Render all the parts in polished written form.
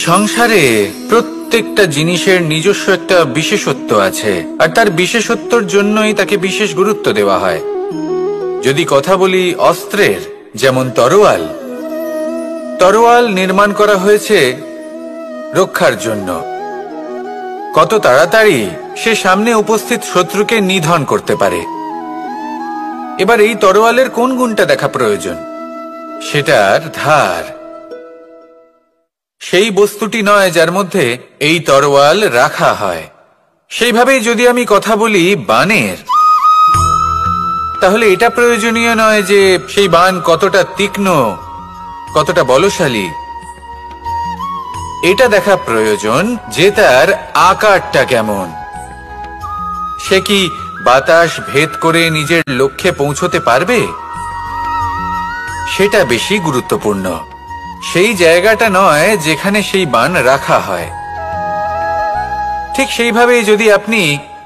সংসারে প্রত্যেকটা জিনিসের নিজস্ব একটা বিশেষত্ব আছে, আর তার বিশেষত্বর জন্যই তাকে বিশেষ গুরুত্ব দেওয়া হয়। যদি কথা বলি অস্ত্রের, যেমন তরোয়াল। তরোয়াল নির্মাণ করা হয়েছে রক্ষার জন্য। কত তাড়াতাড়ি সে সামনে উপস্থিত শত্রুকে নিধন করতে পারে। এবার এই তরোয়ালের কোন গুণটা দেখা প্রয়োজন? সেটার ধার। সেই বস্তুটি নয় যার মধ্যে এই তরোয়াল রাখা হয়। সেইভাবেই যদি আমি কথা বলি বানের, তাহলে এটা প্রয়োজনীয় নয় যে সেই বান কতটা তীক্ষ্ণ, কতটা বলশালী। এটা দেখা প্রয়োজন যে তার আকারটা কেমন। সে কি বাতাস ভেদ করে নিজের লক্ষ্যে পৌঁছতে পারবে? সেটা বেশি গুরুত্বপূর্ণ, সেই জায়গাটা নয় যেখানে সেই বান রাখা হয়। ঠিক সেইভাবে যদি আপনি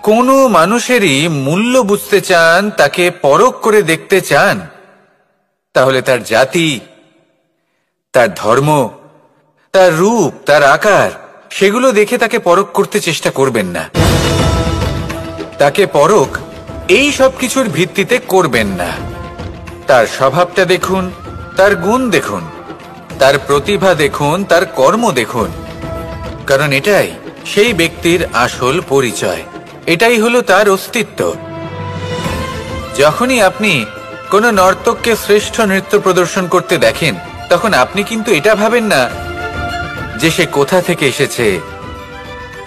কোনো মানুষেরই মূল্য বুঝতে চান, তাকে পরখ করে দেখতে চান, তাহলে তার জাতি, তার ধর্ম, তার রূপ, তার আকার, সেগুলো দেখে তাকে পরখ করতে চেষ্টা করবেন না। তাকে পরখ এই সব কিছুর ভিত্তিতে করবেন না। তার স্বভাবটা দেখুন, তার গুণ দেখুন, তার প্রতিভা দেখুন, তার কর্ম দেখুন, কারণ এটাই সেই ব্যক্তির আসল পরিচয়। এটাই হলো তার অস্তিত্ব। যখনই আপনি কোনো নর্তককে শ্রেষ্ঠ নৃত্য প্রদর্শন করতে দেখেন, তখন আপনি কিন্তু এটা ভাবেন না যে সে কোথা থেকে এসেছে,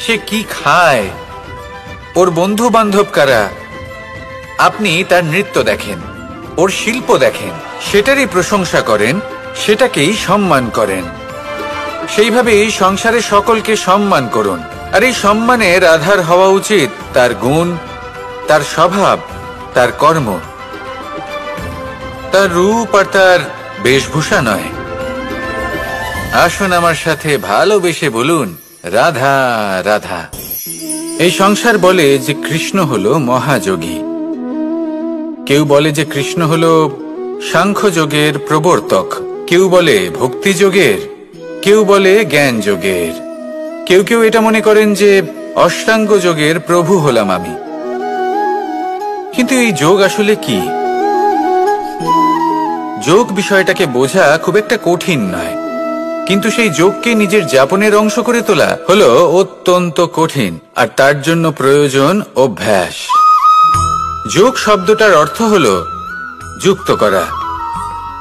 সে কি খায়, ওর বন্ধু বান্ধব কারা। আপনি তার নৃত্য দেখেন, ওর শিল্প দেখেন, সেটারই প্রশংসা করেন, সেটাকেই সম্মান করেন। সেইভাবে এই সংসারে সকলকে সম্মান করুন। আর এই সম্মানের আধার হওয়া উচিত তার গুণ, তার স্বভাব, তার কর্ম, তার রূপ আর তার বেশভূষা নয়। আসুন আমার সাথে ভালোবেসে বলুন, রাধা রাধা। এই সংসার বলে যে কৃষ্ণ হলো মহাযোগী। কেউ বলে যে কৃষ্ণ হলো সাংখ্যযোগের প্রবর্তক, কেউ বলে ভক্তিযোগের, কেউ বলে জ্ঞান যোগের, কেউ কেউ এটা মনে করেন যে অষ্টাঙ্গ যোগের প্রভু হলাম আমি। কিন্তু এই যোগ আসলে কি? যোগ বিষয়টাকে বোঝা খুব একটা কঠিন নয়, কিন্তু সেই যোগকে নিজের যাপনের অংশ করে তোলা হলো অত্যন্ত কঠিন, আর তার জন্য প্রয়োজন অভ্যাস। যোগ শব্দটার অর্থ হলো যুক্ত করা,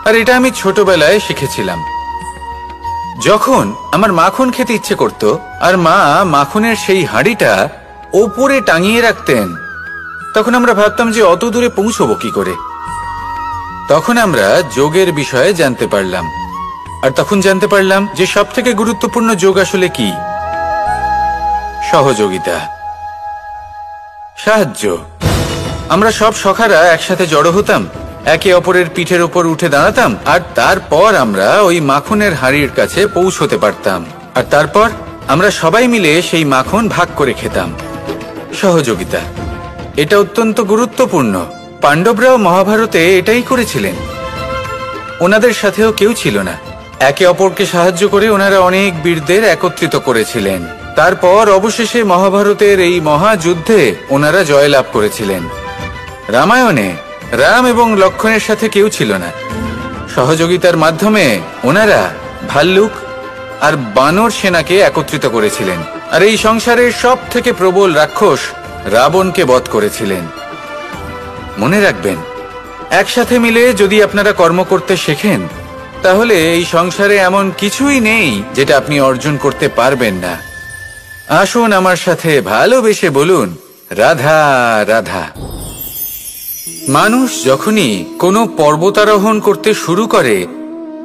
আর এটা আমি ছোটবেলায় শিখেছিলাম। যখন আমার মাখন খেতে ইচ্ছে করত, আর মা মাখনের সেই হাঁড়িটা ওপরে টাঙিয়ে রাখতেন, তখন আমরা ভাবতাম যে অত দূরে পৌঁছবো কি করে। তখন আমরা যোগের বিষয়ে জানতে পারলাম, আর তখন জানতে পারলাম যে সবথেকে গুরুত্বপূর্ণ যোগ আসলে কি? সহযোগিতা, সাহায্য। আমরা সব সখারা একসাথে জড়ো হতাম, একে অপরের পিঠের ওপর উঠে দাঁড়াতাম, আর তারপর আমরা ওই মাখনের হাঁড়ির কাছে পৌঁছতে পারতাম, আর তারপর আমরা সবাই মিলে সেই মাখন ভাগ করে খেতাম। সহযোগিতা, এটা অত্যন্ত গুরুত্বপূর্ণ। পাণ্ডবরাও মহাভারতে এটাই করেছিলেন। ওনাদের সাথেও কেউ ছিল না। একে অপরকে সাহায্য করে ওনারা অনেক বীরদের একত্রিত করেছিলেন। তারপর অবশেষে মহাভারতের এই মহাযুদ্ধে ওনারা জয়লাভ করেছিলেন। রামায়ণে রাম এবং লক্ষ্মণের সাথে কেউ ছিল না। সহযোগিতার মাধ্যমে ওনারা ভাল্লুক আর বানর সেনাকে একত্রিত করেছিলেন, আর এই সংসারের সব থেকে প্রবল রাক্ষস রাবণকে বধ করেছিলেন। মনে রাখবেন, একসাথে মিলে যদি আপনারা কর্ম করতে শেখেন, তাহলে এই সংসারে এমন কিছুই নেই যেটা আপনি অর্জন করতে পারবেন না। আসুন আমার সাথে ভালোবেসে বলুন, রাধা রাধা। মানুষ যখনই কোনো পর্বতারোহণ করতে শুরু করে,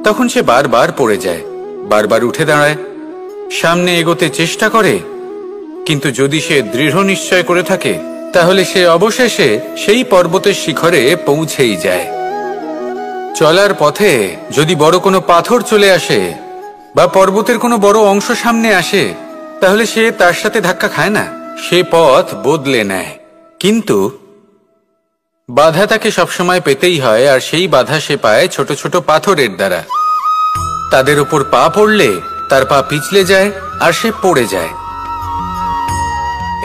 তখন সে বারবার পড়ে যায়, বারবার উঠে দাঁড়ায়, সামনে এগোতে চেষ্টা করে। কিন্তু যদি সে দৃঢ় নিশ্চয় করে থাকে, তাহলে সে অবশেষে সেই পর্বতের শিখরে পৌঁছেই যায়। চলার পথে যদি বড় কোনো পাথর চলে আসে বা পর্বতের কোনো বড় অংশ সামনে আসে, তাহলে সে তার সাথে ধাক্কা খায় না, সে পথ বদলে নেয়। কিন্তু বাধা তাকে সবসময় পেতেই হয়, আর সেই বাধা সে পায় ছোট ছোট পাথরের দ্বারা। তাদের উপর পা পড়লে তার পা পিছলে যায় আর সে পড়ে যায়।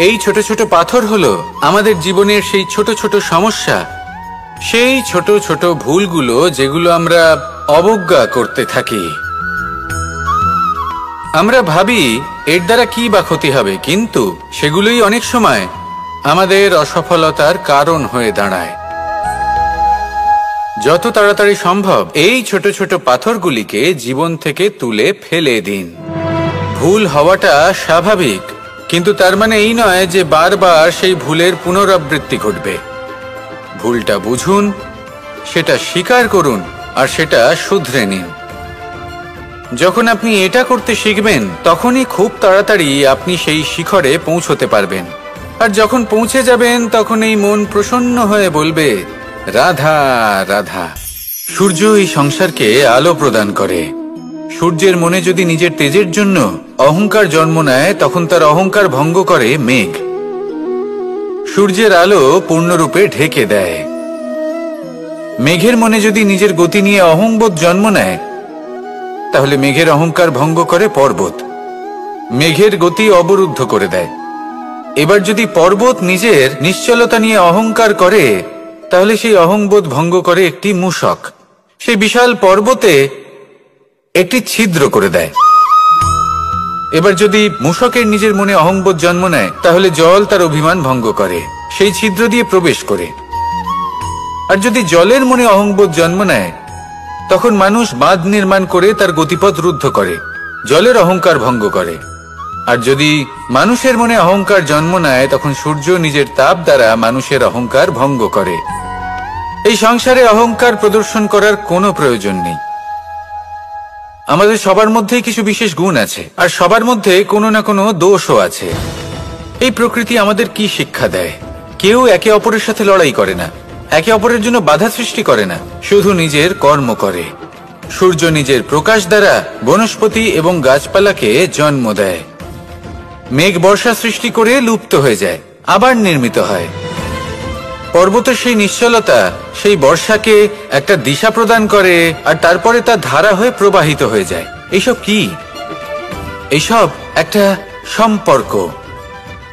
এই ছোট ছোট পাথর হলো আমাদের জীবনের সেই ছোট ছোট সমস্যা, সেই ছোট ছোট ভুলগুলো যেগুলো আমরা অবজ্ঞা করতে থাকি। আমরা ভাবি এর দ্বারা কি বা ক্ষতি হবে, কিন্তু সেগুলোই অনেক সময় আমাদের অসফলতার কারণ হয়ে দাঁড়ায়। যত তাড়াতাড়ি সম্ভব এই ছোট ছোট পাথরগুলিকে জীবন থেকে তুলে ফেলে দিন। ভুল হওয়াটা স্বাভাবিক, কিন্তু তার মানে এই নয় যে বারবার সেই ভুলের পুনরাবৃত্তি ঘটবে। ভুলটা বুঝুন, সেটা স্বীকার করুন আর সেটা শুধরে নিন। যখন আপনি এটা করতে শিখবেন তখনই খুব তাড়াতাড়ি আপনি সেই শিখরে পৌঁছতে পারবেন। আর যখন পৌঁছে যাবেন তখন এই মন প্রসন্ন হয়ে বলবে, রাধা রাধা। সূর্য এই সংসারকে আলো প্রদান করে। সূর্যের মনে যদি নিজের তেজের জন্য অহংকার জন্ম নেয় তখন তার অহংকার ভঙ্গ করে মেঘ। সূর্যের আলো পূর্ণরূপে ঢেকে দেয়। মেঘের মনে যদি নিজের গতি নিয়ে অহংবোধ জন্ম নেয় তাহলে মেঘের অহংকার ভঙ্গ করে পর্বত, মেঘের গতি অবরুদ্ধ করে দেয়। এবার যদি পর্বত নিজের নিশ্চলতা নিয়ে অহংকার করে তাহলে সেই অহংবোধ ভঙ্গ করে একটি মূষক, সেই বিশাল পর্বতে একটি ছিদ্র করে দেয়। এবার যদি মূষকের নিজের মনে অহংবোধ জন্ম নেয় তাহলে জল তার অভিমান ভঙ্গ করে, সেই ছিদ্র দিয়ে প্রবেশ করে। আর যদি জলের মনে অহংবোধ জন্ম নেয় তখন মানুষ বাঁধ নির্মাণ করে তার গতিপথ রুদ্ধ করে, জলের অহংকার ভঙ্গ করে। আর যদি মানুষের মনে অহংকার জন্ম নেয় তখন সূর্য নিজের তাপ দ্বারা মানুষের অহংকার ভঙ্গ করে। এই সংসারে অহংকার প্রদর্শন করার কোনো প্রয়োজন নেই। আমাদের সবার মধ্যেই কিছু বিশেষ গুণ আছে, আর সবার মধ্যে কোনো না কোনো দোষও আছে। এই প্রকৃতি আমাদের কি শিক্ষা দেয়? কেউ একে অপরের সাথে লড়াই করে না, একে অপরের জন্য বাধা সৃষ্টি করে না, শুধু নিজের কর্ম করে। সূর্য নিজের প্রকাশ দ্বারা বনস্পতি এবং গাছপালাকে জন্ম দেয়। মেঘ বর্ষা সৃষ্টি করে লুপ্ত হয়ে যায়, আবার নির্মিত হয়। পর্বতের সেই নিশ্চলতা সেই বর্ষাকে একটা দিশা প্রদান করে আর তারপরে তা ধারা হয়ে প্রবাহিত হয়ে যায়। এইসব কি? এইসব একটা সম্পর্ক,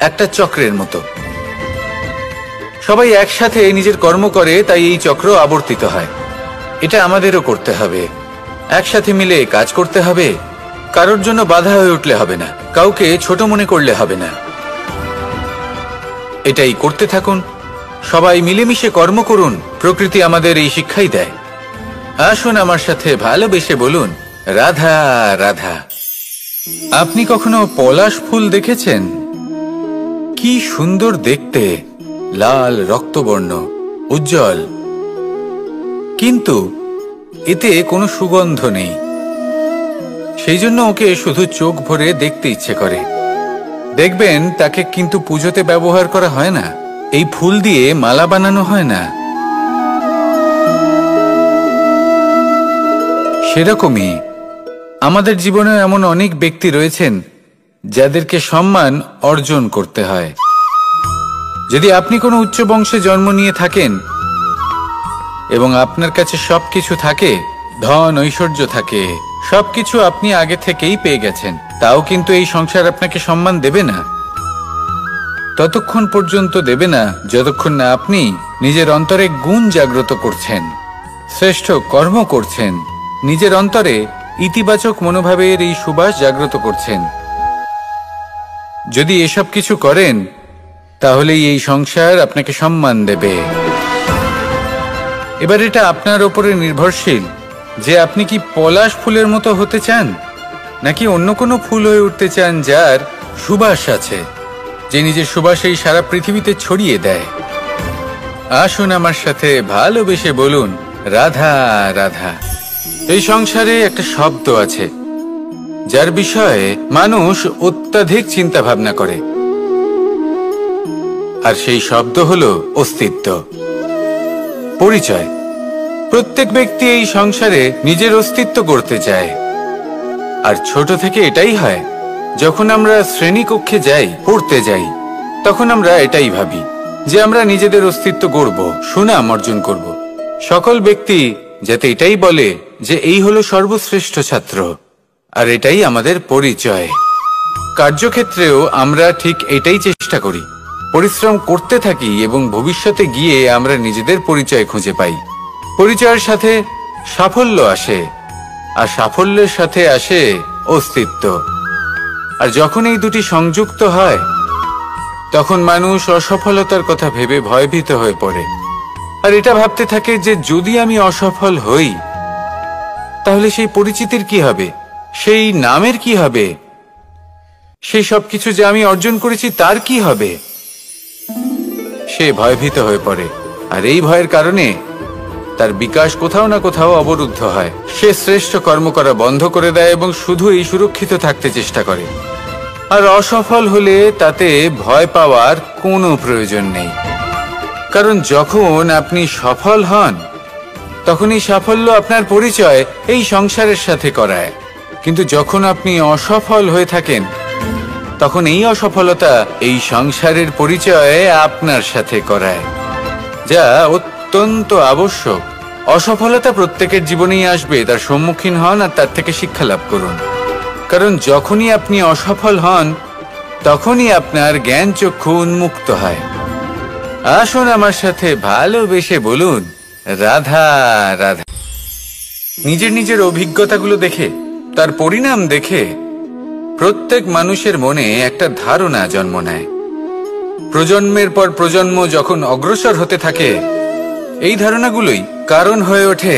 একটা চক্রের মতো। সবাই একসাথে নিজের কর্ম করে, তাই এই চক্র আবর্তিত হয়। এটা আমাদেরও করতে হবে, একসাথে মিলে কাজ করতে হবে। কারোর জন্য বাধা হয়ে উঠলে হবে না, কাউকে ছোট মনে করলে হবে না। এটাই করতে থাকুন, সবাই মিলেমিশে কর্ম করুন। প্রকৃতি আমাদের এই শিক্ষাই দেয়। আসুন আমার সাথে ভালোবেসে বলুন, রাধা রাধা। আপনি কখনো পলাশ ফুল দেখেছেন? কি সুন্দর দেখতে, লাল রক্তবর্ণ, উজ্জ্বল, কিন্তু এতে কোনো সুগন্ধ নেই। সেই জন্য ওকে শুধু চোখ ভরে দেখতে ইচ্ছে করে। দেখবেন তাকে কিন্তু পুজোতে ব্যবহার করা হয় না, এই ফুল দিয়ে মালা বানানো হয় না। সেরকমই আমাদের জীবনে এমন অনেক ব্যক্তি রয়েছেন যাদেরকে সম্মান অর্জন করতে হয়। যদি আপনি কোনো উচ্চ বংশে জন্ম নিয়ে থাকেন এবং আপনার কাছে সবকিছু থাকে, ধন ঐশ্বর্য থাকে, সবকিছু আপনি আগে থেকেই পেয়ে গেছেন, তাও কিন্তু এই সংসার আপনাকে সম্মান দেবে না। ততক্ষণ পর্যন্ত দেবে না যতক্ষণ না আপনি নিজের অন্তরে গুণ জাগ্রত করছেন, শ্রেষ্ঠ কর্ম করছেন, নিজের অন্তরে ইতিবাচক মনোভাবের এই সুবাস জাগ্রত করছেন। যদি এসব কিছু করেন তাহলেই এই সংসার আপনাকে সম্মান দেবে। এবার এটা আপনার উপরে নির্ভরশীল যে আপনি কি পলাশ ফুলের মতো হতে চান, নাকি অন্য কোনো ফুল হয়ে উঠতে চান যার সুবাস আছে, যে নিজের সুবাস এই সারা পৃথিবীতে ছড়িয়ে দেয়। আসুন আমার সাথে ভালোবেসে বলুন, রাধা রাধা। এই সংসারে একটা শব্দ আছে যার বিষয়ে মানুষ অত্যাধিক চিন্তা ভাবনা করে, আর সেই শব্দ হলো অস্তিত্ব, পরিচয়। প্রত্যেক ব্যক্তি এই সংসারে নিজের অস্তিত্ব করতে চায়। আর ছোট থেকে এটাই হয়। যখন আমরা শ্রেণীকক্ষে যাই, পড়তে যাই, তখন আমরা এটাই ভাবি যে আমরা নিজেদের অস্তিত্ব গড়ব, সুনাম অর্জন করব। সকল ব্যক্তি যাতে এটাই বলে যে এই হলো সর্বশ্রেষ্ঠ ছাত্র, আর এটাই আমাদের পরিচয়। কার্যক্ষেত্রেও আমরা ঠিক এটাই চেষ্টা করি, পরিশ্রম করতে থাকি এবং ভবিষ্যতে গিয়ে আমরা নিজেদের পরিচয় খুঁজে পাই। পরিচয়ের সাথে সাফল্য আসে, আর সাফল্যের সাথে আসে অস্তিত্ব। আর যখন এই দুটি সংযুক্ত হয়, তখন মানুষ অসফলতার কথা ভেবে ভয়ভীত হয়ে পড়ে। আর এটা ভাবতে থাকে যে যদি আমি অসফল হই, তাহলে সেই পরিচিতির কি হবে, সেই নামের কি হবে, সেই সবকিছু যে আমি অর্জন করেছি তার কি হবে। সে ভয়ভীত হয়ে পড়ে, আর এই ভয়ের কারণে তার বিকাশ কোথাও না কোথাও অবরুদ্ধ হয়। সে শ্রেষ্ঠ কর্ম করা বন্ধ করে দেয় এবং শুধু এই সুরক্ষিত থাকতে চেষ্টা করে। আর অসফল হলে তাতে ভয় পাওয়ার কোনো প্রয়োজন নেই, কারণ যখন আপনি সফল হন, তখন এই সাফল্য আপনার পরিচয় এই সংসারের সাথে করায়। কিন্তু যখন আপনি অসফল হয়ে থাকেন, তখন এই অসফলতা এই সংসারের পরিচয় আপনার সাথে করায়, যা অত্যন্ত আবশ্যক। অসফলতা প্রত্যেকের জীবনেই আসবে, তার সম্মুখীন হন আর তার থেকে শিক্ষা লাভ করুন। কারণ যখনই আপনি অসফল হন, তখনই আপনার জ্ঞান চক্ষু উন্মুক্ত হয়। আসুন আমার সাথে ভালোবেসে বলুন, রাধা রাধা। নিজের নিজের অভিজ্ঞতাগুলো দেখে, তার পরিণাম দেখে প্রত্যেক মানুষের মনে একটা ধারণা জন্ম নেয়। প্রজন্মের পর প্রজন্ম যখন অগ্রসর হতে থাকে, এই ধারণাগুলোই কারণ হয়ে ওঠে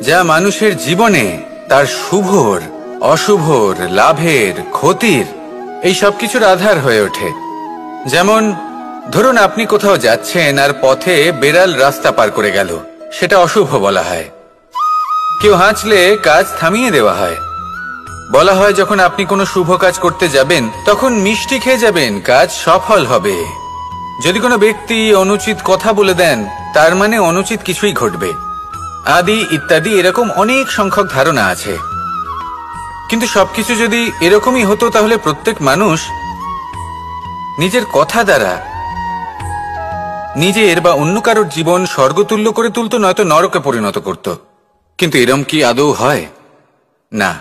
যা মানুষের জীবনে তার শুভর, অশুভর, লাভের, ক্ষতির এই সবকিছুর আধার হয়ে ওঠে। যেমন ধরুন আপনি কোথাও যাচ্ছেন আর পথে বেড়াল রাস্তা পার করে গেল, সেটা অশুভ বলা হয়। কেউ হাঁচলে কাজ থামিয়ে দেওয়া হয়। বলা হয় যখন আপনি কোনো শুভ কাজ করতে যাবেন, তখন মিষ্টি খেয়ে যাবেন, কাজ সফল হবে। যদি কোনো ব্যক্তি অনুচিত কথা বলে দেন, তার মানে অনুচিত কিছুই ঘটবে, আদি ইত্যাদি। এরকম অনেক সংখ্যক ধারণা আছে। কিন্তু সবকিছু যদি এরকমই হতো, তাহলে প্রত্যেক মানুষ নিজের কথা দ্বারা নিজের বা অন্য কারোর জীবন স্বর্গতুল্য করে তুলতো, নয়তো নরকে পরিণত করত। কিন্তু এরম কি আদৌ হয়? না।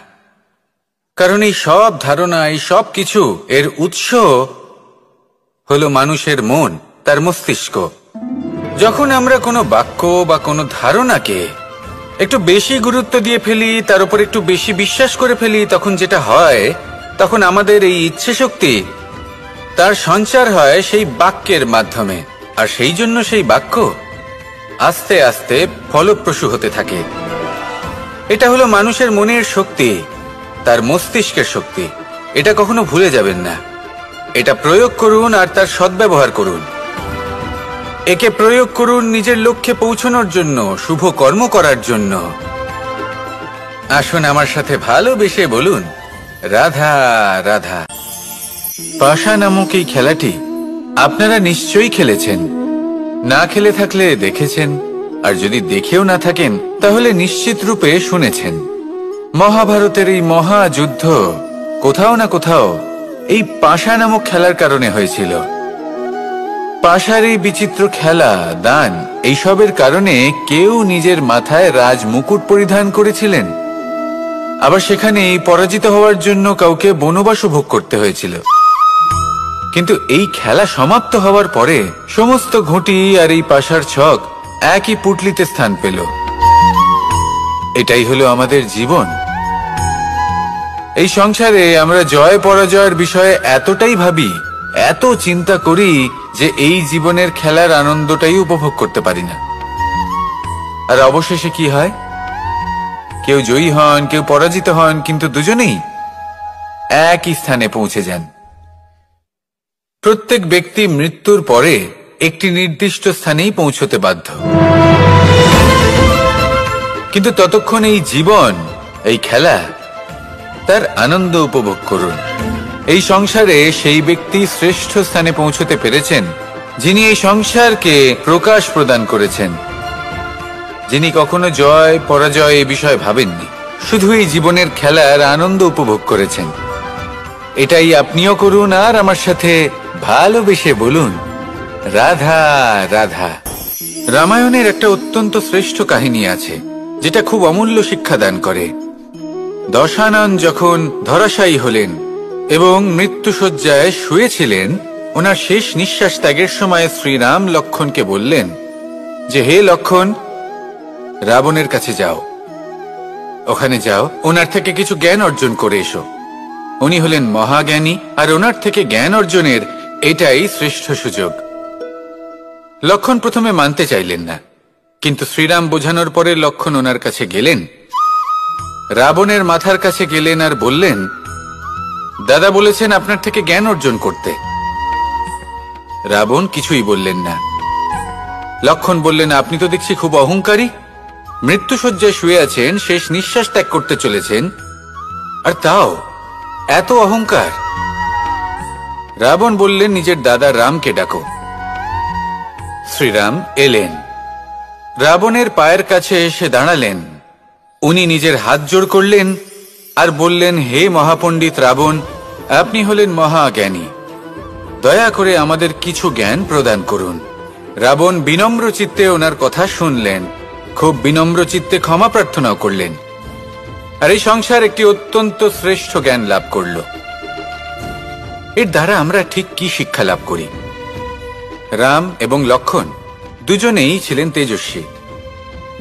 কারণ এই সব ধারণা, এই সব কিছু এর উৎস হলো মানুষের মন, তার মস্তিষ্ক। যখন আমরা কোনো বাক্য বা কোনো ধারণাকে একটু বেশি গুরুত্ব দিয়ে ফেলি, তার উপর একটু বেশি বিশ্বাস করে ফেলি, তখন যেটা হয়, তখন আমাদের এই ইচ্ছে শক্তি তার সঞ্চার হয় সেই বাক্যের মাধ্যমে। আর সেই জন্য সেই বাক্য আস্তে আস্তে ফলপ্রসূ হতে থাকে। এটা হলো মানুষের মনের শক্তি, তার মস্তিষ্কের শক্তি। এটা কখনো ভুলে যাবেন না। এটা প্রয়োগ করুন আর তার সদ্ব্যবহার করুন। একে প্রয়োগ করুন নিজের লক্ষ্যে পৌঁছানোর জন্য, শুভ কর্ম করার জন্য। আসুন আমার সাথে ভালোবেসে বলুন, রাধা রাধা। পাশা নামক এই খেলাটি আপনারা নিশ্চয়ই খেলেছেন। না খেলে থাকলে দেখেছেন, আর যদি দেখেও না থাকেন তাহলে নিশ্চিত রূপে শুনেছেন। মহাভারতের এই মহাযুদ্ধ কোথাও না কোথাও এই পাশা নামক খেলার কারণে হয়েছিল। পাশার এই বিচিত্র খেলা, দান, এইসবের কারণে কেউ নিজের মাথায় রাজ মুকুট পরিধান করেছিলেন, আবার সেখানে পরাজিত হওয়ার জন্য কাউকে বনবাস ভোগ করতে হয়েছিল। কিন্তু এই খেলা সমাপ্ত হওয়ার পরে সমস্ত ঘুঁটি আর এই পাশার ছক একই পুটলিতে স্থান পেল। এটাই হলো আমাদের জীবন। এই সংসারে আমরা জয় পরাজয়ের বিষয়ে এতটাই ভাবি, এত চিন্তা করি যে এই জীবনের খেলার আনন্দটাই উপভোগ করতে পারি না। আর অবশেষে কি হয়? কেউ জয়ী হন, কেউ পরাজিত হন, কিন্তু দুজনেই একই স্থানে পৌঁছে যান। প্রত্যেক ব্যক্তি মৃত্যুর পরে একটি নির্দিষ্ট স্থানেই পৌঁছতে বাধ্য। কিন্তু ততক্ষণ এই জীবন, এই খেলা, তার আনন্দ উপভোগ করুন। এই সংসারে সেই ব্যক্তি শ্রেষ্ঠ স্থানে পৌঁছতে পেরেছেন যিনি এই সংসারকে প্রকাশ প্রদান করেছেন, যিনি কখনো জয় পরাজয় এ বিষয়ে ভাবেননি, শুধু এই জীবনের খেলার আনন্দ উপভোগ করেছেন। এটাই আপনিও করুন আর আমার সাথে ভালোবেসে বলুন, রাধা রাধা। রামায়ণের একটা অত্যন্ত শ্রেষ্ঠ কাহিনী আছে যেটা খুব অমূল্য শিক্ষা দান করে। দশানন যখন ধরাশায়ী হলেন এবং মৃত্যুশয্যায় শুয়েছিলেন, ওনার শেষ নিঃশ্বাস ত্যাগের সময় শ্রীরাম লক্ষণকে বললেন যে, হে লক্ষণ, রাবণের কাছে যাও, ওখানে যাও, ওনার থেকে কিছু জ্ঞান অর্জন করে এসো। উনি হলেন মহাজ্ঞানী, আর ওনার থেকে জ্ঞান অর্জনের এটাই শ্রেষ্ঠ সুযোগ। লক্ষণ প্রথমে মানতে চাইলেন না, কিন্তু শ্রীরাম বোঝানোর পরে লক্ষণ ওনার কাছে গেলেন, রাবণের মাথার কাছে গেলেন আর বললেন, দাদা বলেছেন আপনার থেকে জ্ঞান অর্জন করতে। রাবণ কিছুই বললেন না। লক্ষণ বললেন, আপনি তো দেখছি খুব অহংকারী, মৃত্যুশয্যায় শুয়ে আছেন, শেষ নিঃশ্বাস ত্যাগ করতে চলেছেন, আর তাও এত অহংকার। রাবণ বললেন, নিজের দাদা রামকে ডাকো। শ্রীরাম এলেন, রাবণের পায়ের কাছে এসে দাঁড়ালেন। উনি নিজের হাত জোড় করলেন আর বললেন, হে মহাপণ্ডিত রাবণ, আপনি হলেন মহাজ্ঞানী, দয়া করে আমাদের কিছু জ্ঞান প্রদান করুন। রাবণ বিনম্র চিত্তে ওনার কথা শুনলেন, খুব বিনম্র চিত্তে ক্ষমা প্রার্থনাও করলেন, আর এই সংসার একটি অত্যন্ত শ্রেষ্ঠ জ্ঞান লাভ করল। এর দ্বারা আমরা ঠিক কি শিক্ষা লাভ করি? রাম এবং লক্ষণ দুজনেই ছিলেন তেজস্বী,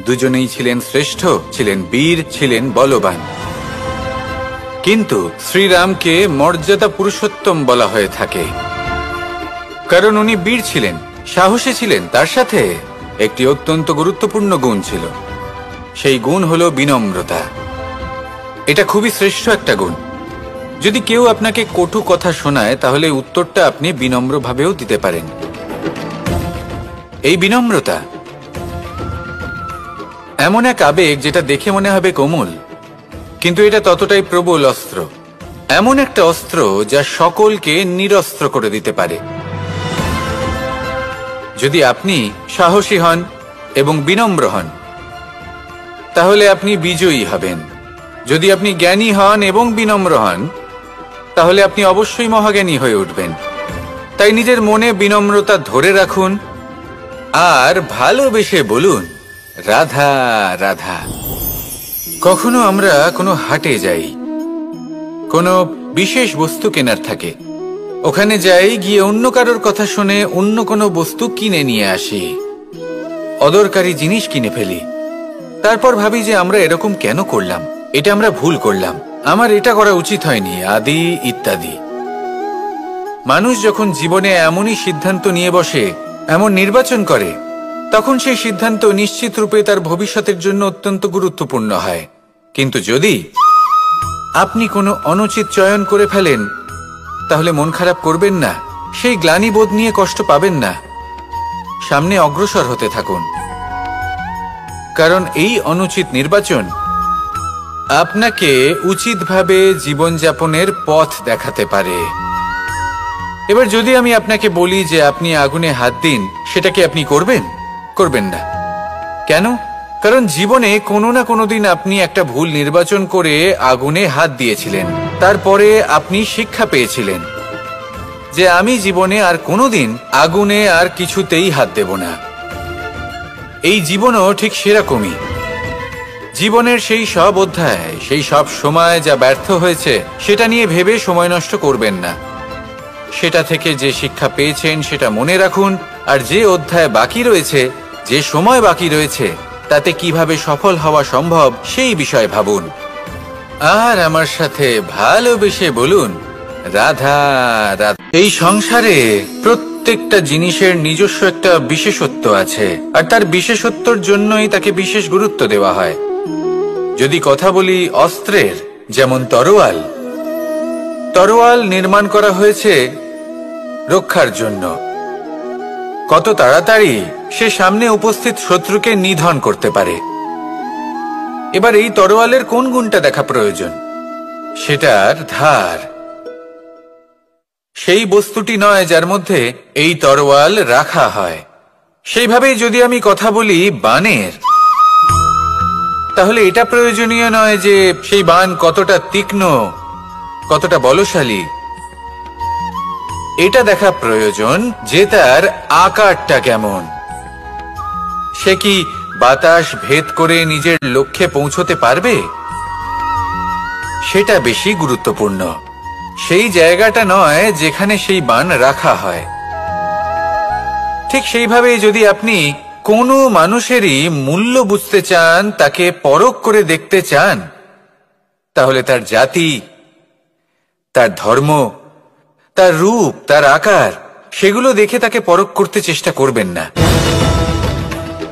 দুজনেই ছিলেন শ্রেষ্ঠ, ছিলেন বীর, ছিলেন বলবান। কিন্তু শ্রীরামকে মর্যাদা পুরুষোত্তম বলা হয়ে থাকে, কারণ উনি বীর ছিলেন, সাহসী ছিলেন, তার সাথে একটি অত্যন্ত গুরুত্বপূর্ণ গুণ ছিল। সেই গুণ হলো বিনম্রতা। এটা খুবই শ্রেষ্ঠ একটা গুণ। যদি কেউ আপনাকে কটু কথা শোনায়, তাহলে উত্তরটা আপনি বিনম্রভাবেও দিতে পারেন। এই বিনম্রতা এমন এক আবেগ যেটা দেখে মনে হবে কোমল, কিন্তু এটা ততটাই প্রবল অস্ত্র। এমন একটা অস্ত্র যা সকলকে নিরস্ত্র করে দিতে পারে। যদি আপনি সাহসী হন এবং বিনম্র হন, তাহলে আপনি বিজয়ী হবেন। যদি আপনি জ্ঞানী হন এবং বিনম্র হন, তাহলে আপনি অবশ্যই মহাজ্ঞানী হয়ে উঠবেন। তাই নিজের মনে বিনম্রতা ধরে রাখুন আর ভালোবেসে বলুন, রাধা রাধা। কখনো আমরা কোনো হাটে যাই, কোনো বিশেষ বস্তু কেনার থাকে, ওখানে যাই, গিয়ে অন্য কারোর কথা শুনে অন্য কোনো বস্তু কিনে নিয়ে আসি, অদরকারি জিনিস কিনে ফেলি। তারপর ভাবি যে আমরা এরকম কেন করলাম, এটা আমরা ভুল করলাম, আমার এটা করা উচিত হয়নি, আদি ইত্যাদি। মানুষ যখন জীবনে এমনই সিদ্ধান্ত নিয়ে বসে, এমন নির্বাচন করে, তখন সেই সিদ্ধান্ত নিশ্চিত রূপে তার ভবিষ্যতের জন্য অত্যন্ত গুরুত্বপূর্ণ হয়। কিন্তু যদি আপনি কোনো অনুচিত চয়ন করে ফেলেন, তাহলে মন খারাপ করবেন না, সেই গ্লানিবোধ নিয়ে কষ্ট পাবেন না, সামনে অগ্রসর হতে থাকুন। কারণ এই অনুচিত নির্বাচন আপনাকে উচিতভাবে জীবনযাপনের পথ দেখাতে পারে। এবার যদি আমি আপনাকে বলি যে আপনি আগুনে হাত দিন, সেটা কি আপনি করবেন? করবেন না। কেন? কারণ জীবনে কোনো না কোনো দিন আপনি একটা ভুল নির্বাচন করে আগুনে হাত দিয়েছিলেন, তারপরে আপনি শিক্ষা পেয়েছিলেন যে আমি জীবনে আর কোনোদিন আগুনে আর কিছুতেই হাত দেব না। এই জীবনও ঠিক সেরকমই। জীবনের সেই সব অধ্যায়, সেই সব সময় যা ব্যর্থ হয়েছে, সেটা নিয়ে ভেবে সময় নষ্ট করবেন না। সেটা থেকে যে শিক্ষা পেয়েছেন সেটা মনে রাখুন, আর যে অধ্যায় বাকি রয়েছে, যে সময় বাকি রয়েছে, তাতে কিভাবে সফল হওয়া সম্ভব সেই বিষয়ে ভাবুন। আর আমার সাথে ভালোবেসে বলুন, রাধা রাধা। এই সংসারে প্রত্যেকটা জিনিসের নিজস্ব একটা বিশেষত্ব আছে, আর তার বিশেষত্বর জন্যই তাকে বিশেষ গুরুত্ব দেওয়া হয়। যদি কথা বলি অস্ত্রের, যেমন তরোয়াল, তরোয়াল নির্মাণ করা হয়েছে রক্ষার জন্য। কত তাড়াতাড়ি সে সামনে উপস্থিত শত্রুকে নিধন করতে পারে। এবার এই তরোয়ালের কোন গুণটা দেখা প্রয়োজন? সেটার ধার। সেই বস্তুটি নয় যার মধ্যে এই তরোয়াল রাখা হয়। সেইভাবেই যদি আমি কথা বলি বানের, তাহলে এটা প্রয়োজনীয় নয় যে সেই বান কতটা তীক্ষ্ণ, কতটা বলশালী। এটা দেখা প্রয়োজন যে তার আকারটা কেমন। সে কি বাতাস ভেদ করে নিজের লক্ষ্যে পৌঁছতে পারবে? সেটা বেশি গুরুত্বপূর্ণ, সেই জায়গাটা নয় যেখানে সেই বাণ রাখা হয়। ঠিক সেইভাবে যদি আপনি কোনো মানুষেরই মূল্য বুঝতে চান, তাকে পরখ করে দেখতে চান, তাহলে তার জাতি, তার ধর্ম, তার রূপ, তার আকার, সেগুলো দেখে তাকে পরখ করতে চেষ্টা করবেন না।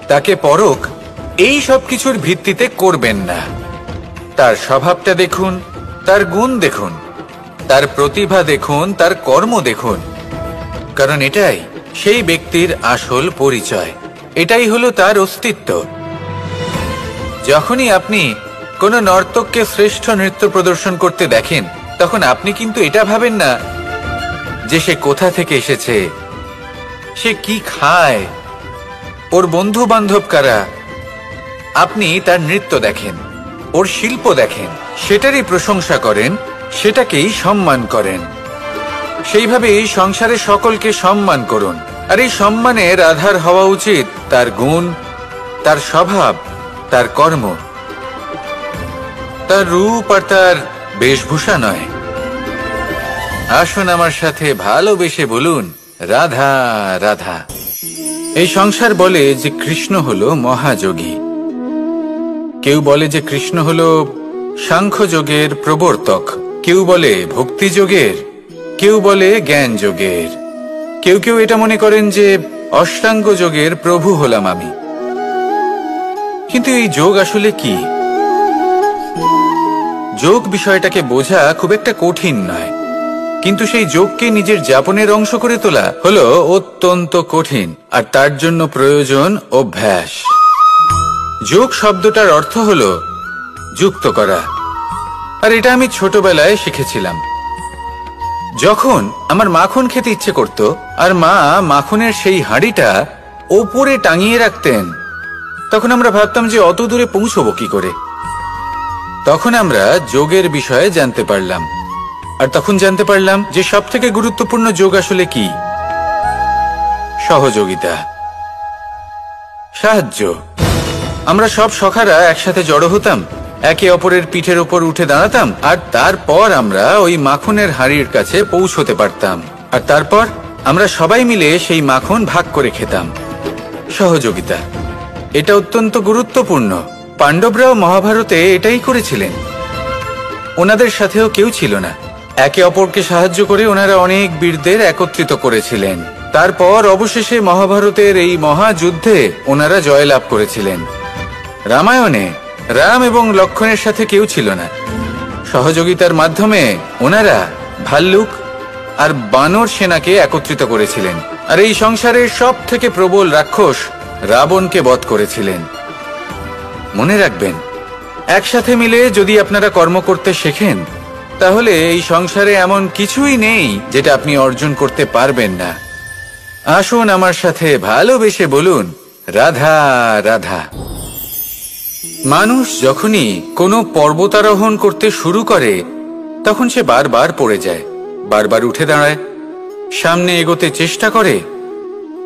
তাকে পরখ এই সব কিছুর ভিত্তিতে করবেন না। তার স্বভাবটা দেখুন, তার গুণ দেখুন, তার প্রতিভা দেখুন, তার কর্ম দেখুন, কারণ এটাই সেই ব্যক্তির আসল পরিচয়, এটাই হলো তার অস্তিত্ব। যখনই আপনি কোনো নর্তককে শ্রেষ্ঠ নৃত্য প্রদর্শন করতে দেখেন, তখন আপনি কিন্তু এটা ভাবেন না যে সে কোথা থেকে এসেছে, সে কি খায়, ওর বন্ধু বান্ধব কারা। আপনি তার নৃত্য দেখেন, ওর শিল্প দেখেন, সেটারই প্রশংসা করেন, সেটাকেই সম্মান করেন। সেইভাবে এই সংসারে সকলকে সম্মান করুন, আর এই সম্মানের আধার হওয়া উচিত তার গুণ, তার স্বভাব, তার কর্ম, তার রূপ আর তার বেশভূষা নয়। আসুন আমার সাথে ভালোবেসে বলুন, রাধা রাধা। এই সংসার বলে যে কৃষ্ণ হলো মহাযোগী, কেউ বলে যে কৃষ্ণ হলো সাংখ্যযোগের প্রবর্তক, কেউ বলে ভক্তিযোগের, কেউ বলে জ্ঞান যোগের, কেউ কেউ এটা মনে করেন যে অষ্টাঙ্গ যোগের প্রভু হলাম আমি। কিন্তু এই যোগ আসলে কি? যোগ বিষয়টাকে বোঝা খুব একটা কঠিন নয়, কিন্তু সেই যোগকে নিজের যাপনের অংশ করে তোলা হলো অত্যন্ত কঠিন, আর তার জন্য প্রয়োজন অভ্যাস। যোগ শব্দটার অর্থ হলো যুক্ত করা, আর এটা আমি ছোটবেলায় শিখেছিলাম। যখন আমার মাখন খেতে ইচ্ছে করত, আর মা মাখনের সেই হাঁড়িটা ওপরে টাঙিয়ে রাখতেন, তখন আমরা ভাবতাম যে অত দূরে পৌঁছবো কি করে। তখন আমরা যোগের বিষয়ে জানতে পারলাম, আর তখন জানতে পারলাম যে সবথেকে গুরুত্বপূর্ণ যোগ আসলে কি? সহযোগিতা, সাহায্য। আমরা সব সখারা একসাথে জড়ো হতাম, একে অপরের পিঠের উপর উঠে দাঁড়াতাম, আর তারপর আমরা ওই মাখনের হাঁড়ির কাছে পৌঁছতে পারতাম, আর তারপর আমরা সবাই মিলে সেই মাখন ভাগ করে খেতাম। সহযোগিতা, এটা অত্যন্ত গুরুত্বপূর্ণ। পাণ্ডবরাও মহাভারতে এটাই করেছিলেন। ওনাদের সাথেও কেউ ছিল না, একে অপরকে সাহায্য করে ওনারা অনেক বীরদের একত্রিত করেছিলেন। তারপর অবশেষে মহাভারতের এই মহাযুদ্ধে ওনারা জয়লাভ করেছিলেন। রামায়ণে রাম এবং লক্ষ্মণের সাথে কেউ ছিল না। সহযোগিতার মাধ্যমে ওনারা ভাল্লুক আর বানর সেনাকে একত্রিত করেছিলেন, আর এই সংসারের সব থেকে প্রবল রাক্ষস রাবণকে বধ করেছিলেন। মনে রাখবেন, একসাথে মিলে যদি আপনারা কর্ম করতে শেখেন, তাহলে এই সংসারে এমন কিছুই নেই যেটা আপনি অর্জন করতে পারবেন না। আসুন আমার সাথে ভালোবেসে বলুন, রাধা রাধা। মানুষ যখনই কোনো পর্বতারোহণ করতে শুরু করে, তখন সে বারবার পড়ে যায়, বারবার উঠে দাঁড়ায়, সামনে এগোতে চেষ্টা করে,